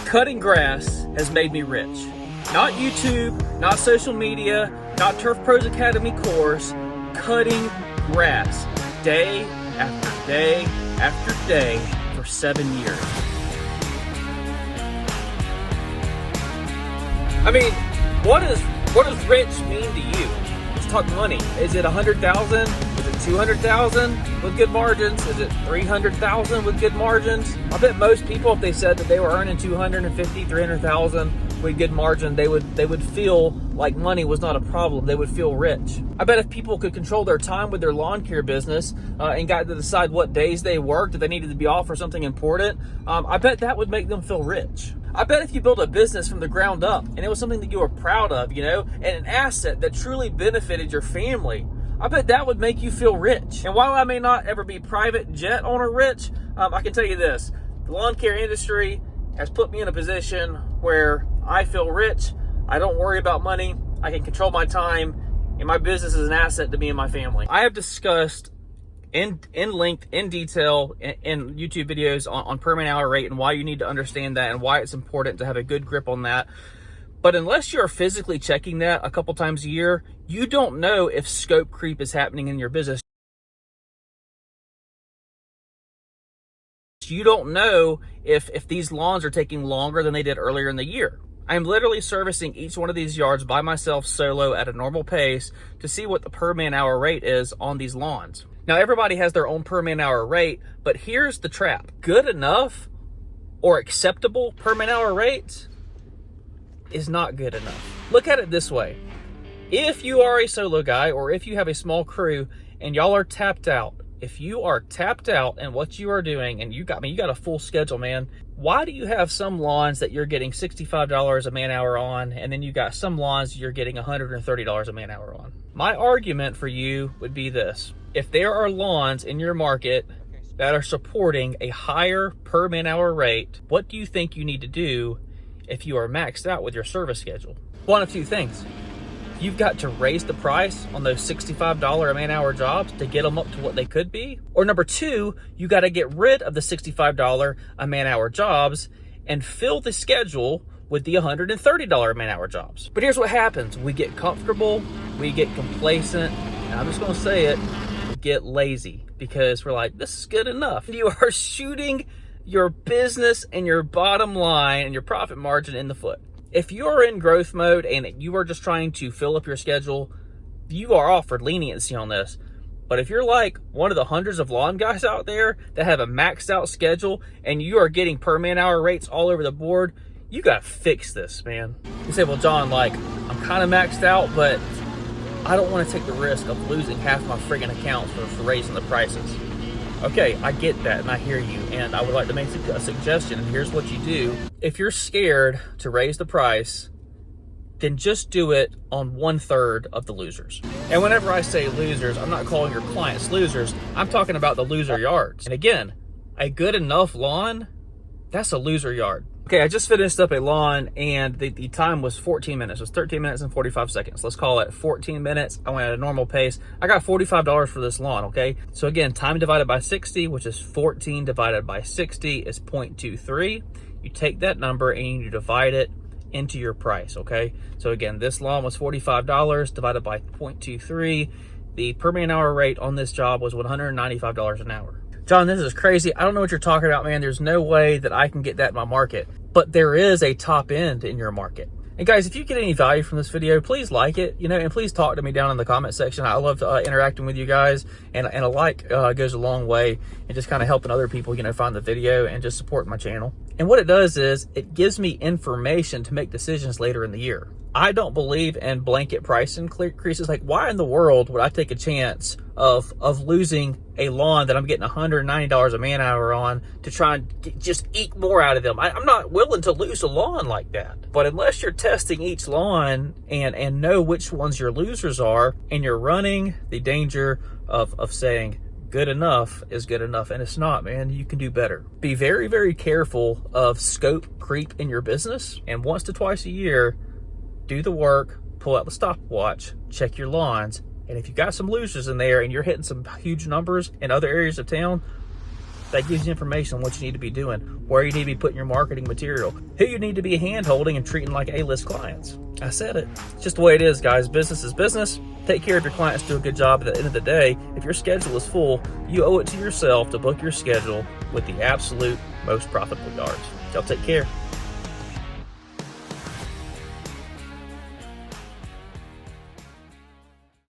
Cutting grass has made me rich. Not YouTube, not social media, not Turf Pros Academy course. Cutting grass day after day after day for 7 years. I mean, what does rich mean to you? Let's talk money. Is it 100,000? Is it 200,000 with good margins? Is it 300,000 with good margins? I bet most people, if they said that they were earning 250, 300,000 with good margin, they would feel like money was not a problem. They would feel rich. I bet if people could control their time with their lawn care business and got to decide what days they worked, if they needed to be off for something important, I bet that would make them feel rich. I bet if you built a business from the ground up and it was something that you were proud of, you know, and an asset that truly benefited your family, I bet that would make you feel rich. And while I may not ever be private jet owner rich, I can tell you this, the lawn care industry has put me in a position where I feel rich. I don't worry about money. I can control my time, and my business is an asset to me and my family. I have discussed in length, in detail, in YouTube videos on per man hour rate and why you need to understand that and why it's important to have a good grip on that. But unless you're physically checking that a couple times a year, you don't know if scope creep is happening in your business. You don't know if these lawns are taking longer than they did earlier in the year. I'm literally servicing each one of these yards by myself solo at a normal pace to see what the per man hour rate is on these lawns. Now, everybody has their own per man hour rate, but here's the trap. Good enough or acceptable per man hour rate is not good enough. Look at it this way. If you are a solo guy or if you have a small crew and y'all are tapped out, if you are tapped out in what you are doing and you got a full schedule, man, why do you have some lawns that you're getting $65 a man hour on, and then you got some lawns you're getting $130 a man hour on? My argument for you would be this. If there are lawns in your market that are supporting a higher per man hour rate, what do you think you need to do if you are maxed out with your service schedule? One of two things. You've got to raise the price on those $65 a man hour jobs to get them up to what they could be. Or number two, you got to get rid of the $65 a man hour jobs and fill the schedule with the $130 a man hour jobs. But here's what happens. We get comfortable, we get complacent, and I'm just going to say it, we get lazy because we're like, this is good enough. You are shooting your business and your bottom line and your profit margin in the foot. If you're in growth mode and you are just trying to fill up your schedule, you are offered leniency on this. But if you're like one of the hundreds of lawn guys out there that have a maxed out schedule and you are getting per man hour rates all over the board, you got to fix this, man. You say, well, John, like, I'm kind of maxed out, but I don't want to take the risk of losing half my friggin' accounts for raising the prices. Okay, I get that and I hear you, and I would like to make a suggestion, and here's what you do. If you're scared to raise the price, then just do it on 1/3 of the losers. And whenever I say losers, I'm not calling your clients losers. I'm talking about the loser yards. And again, a good enough lawn, that's a loser yard. Okay, I just finished up a lawn and the time was 14 minutes. It was 13 minutes and 45 seconds. Let's call it 14 minutes. I went at a normal pace. I got $45 for this lawn, okay? So again, time divided by 60, which is 14 divided by 60 is 0.23. You take that number and you divide it into your price, okay? So again, this lawn was $45 divided by 0.23. The per man hour rate on this job was $195 an hour. John, this is crazy. I don't know what you're talking about, man. There's no way that I can get that in my market. But there is a top end in your market. And guys, if you get any value from this video, please like it, you know, and please talk to me down in the comment section. I love interacting with you guys, and a like goes a long way and just kind of helping other people, you know, find the video and just support my channel. And what it does is it gives me information to make decisions later in the year. I don't believe in blanket price increases. Like, why in the world would I take a chance of losing a lawn that I'm getting $190 a man hour on to try and just eke more out of them? I'm not willing to lose a lawn like that. But unless you're testing each lawn and know which ones your losers are, and you're running the danger of saying good enough is good enough, and it's not, man. You can do better. Be very, very careful of scope creep in your business, and once to twice a year, do the work, pull out the stopwatch, check your lawns, and if you got some losers in there and you're hitting some huge numbers in other areas of town, That gives you information on what you need to be doing, where you need to be putting your marketing material, who you need to be hand-holding and treating like A-list clients. I said it. It's just the way it is, guys. Business is business. Take care of your clients, do a good job. At the end of the day, if your schedule is full, you owe it to yourself to book your schedule with the absolute most profitable yards. Y'all take care.